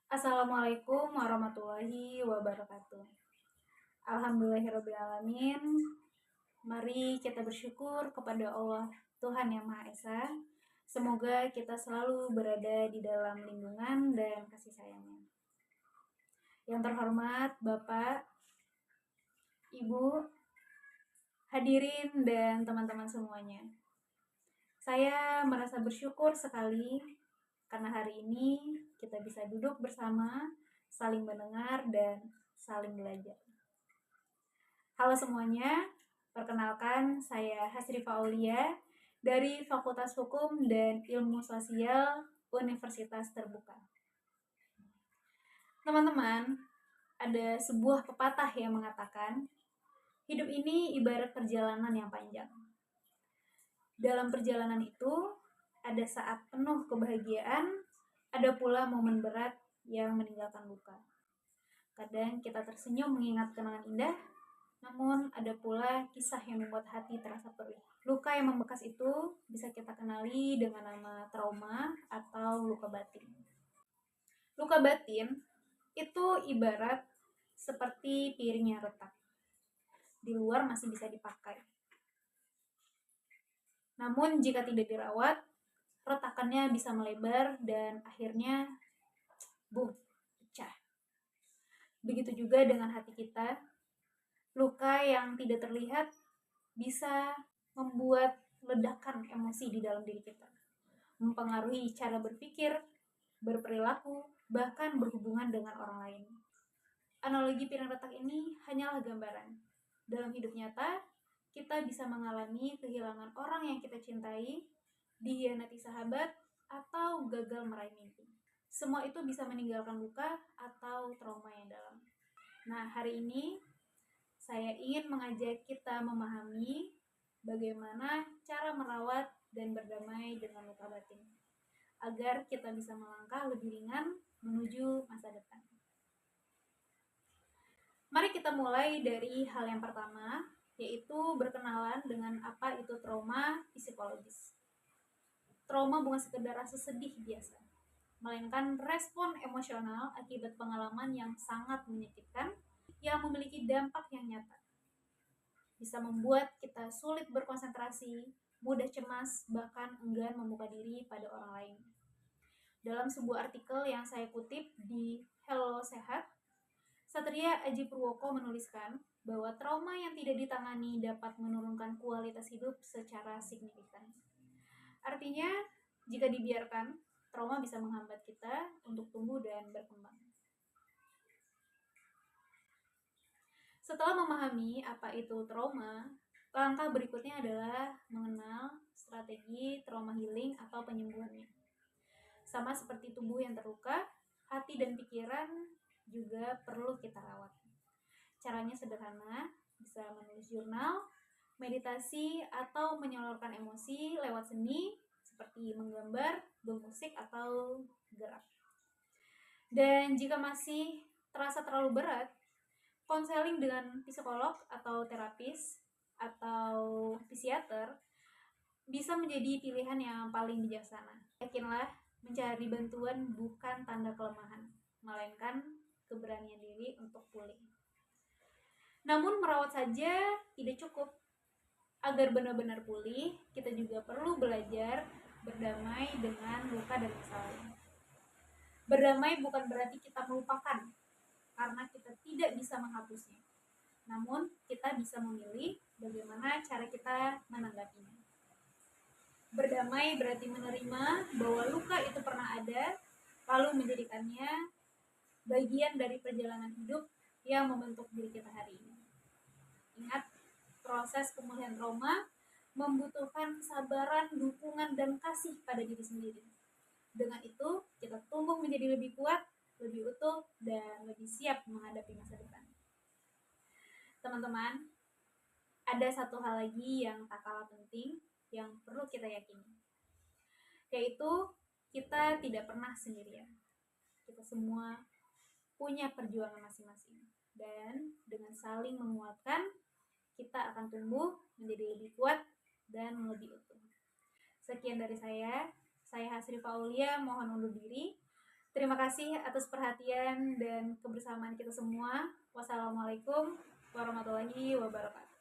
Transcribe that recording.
Assalamualaikum warahmatullahi wabarakatuh. Alhamdulillahirrabbilalamin. Mari kita bersyukur kepada Allah Tuhan Yang Maha Esa. Semoga kita selalu berada di dalam lindungan dan kasih sayangnya. Yang terhormat Bapak, Ibu, hadirin dan teman-teman semuanya. Saya merasa bersyukur sekali karena hari ini kita bisa duduk bersama, saling mendengar dan saling belajar. Halo semuanya, perkenalkan saya Hasrifa Aulia dari Fakultas Hukum dan Ilmu Sosial Universitas Terbuka. Teman-teman, ada sebuah pepatah yang mengatakan, hidup ini ibarat perjalanan yang panjang. Dalam perjalanan itu, ada saat penuh kebahagiaan, ada pula momen berat yang meninggalkan luka. Kadang kita tersenyum mengingat kenangan indah, namun ada pula kisah yang membuat hati terasa perih. Luka yang membekas itu bisa kita kenali dengan nama trauma atau luka batin. Luka batin itu ibarat seperti piring yang retak. Di luar masih bisa dipakai. Namun jika tidak dirawat, retakannya bisa melebar dan akhirnya boom, pecah. Begitu juga dengan hati kita. Luka yang tidak terlihat bisa membuat ledakan emosi di dalam diri kita, mempengaruhi cara berpikir, berperilaku, bahkan berhubungan dengan orang lain. Analogi piring retak ini hanyalah gambaran. Dalam hidup nyata, kita bisa mengalami kehilangan orang yang kita cintai, dikhianati sahabat, atau gagal meraih mimpi. Semua itu bisa meninggalkan luka atau trauma yang dalam. Nah, hari ini saya ingin mengajak kita memahami bagaimana cara merawat dan berdamai dengan luka batin, agar kita bisa melangkah lebih ringan menuju masa depan. Mari kita mulai dari hal yang pertama, yaitu berkenalan dengan apa itu trauma psikologis. Trauma bukan sekedar rasa sedih biasa, melainkan respon emosional akibat pengalaman yang sangat menyakitkan yang memiliki dampak yang nyata. Bisa membuat kita sulit berkonsentrasi, mudah cemas, bahkan enggan membuka diri pada orang lain. Dalam sebuah artikel yang saya kutip di Hello Sehat, Satria Aji Purwoko menuliskan bahwa trauma yang tidak ditangani dapat menurunkan kualitas hidup secara signifikan. Artinya, jika dibiarkan, trauma bisa menghambat kita untuk tumbuh dan berkembang. Setelah memahami apa itu trauma, langkah berikutnya adalah mengenal strategi trauma healing atau penyembuhannya. Sama seperti tubuh yang terluka, hati dan pikiran juga perlu kita rawat. Caranya sederhana, bisa menulis jurnal, meditasi, atau menyalurkan emosi lewat seni seperti menggambar, bermusik, atau gerak. Dan jika masih terasa terlalu berat, konseling dengan psikolog atau terapis atau psikiater bisa menjadi pilihan yang paling bijaksana. Yakinlah, mencari bantuan bukan tanda kelemahan, melainkan keberanian diri untuk pulih. Namun merawat saja tidak cukup. Agar benar-benar pulih, kita juga perlu belajar berdamai dengan luka dan masalah. Berdamai bukan berarti kita melupakan, karena kita tidak bisa menghapusnya. Namun, kita bisa memilih bagaimana cara kita menanggapinya. Berdamai berarti menerima bahwa luka itu pernah ada, lalu menjadikannya bagian dari perjalanan hidup yang membentuk diri kita hari ini. Ingat, proses pemulihan trauma membutuhkan kesabaran, dukungan, dan kasih pada diri sendiri. Dengan itu, kita tumbuh menjadi lebih kuat, lebih utuh, dan lebih siap menghadapi masa depan. Teman-teman, ada satu hal lagi yang tak kalah penting yang perlu kita yakini, yaitu kita tidak pernah sendirian. Kita semua punya perjuangan masing-masing, dan dengan saling menguatkan, kita akan tumbuh menjadi lebih kuat dan lebih utuh. Sekian dari saya Hasrifa Aulia, mohon undur diri. Terima Terima kasih atas perhatian dan kebersamaan kita semua. Wassalamualaikum warahmatullahi wabarakatuh.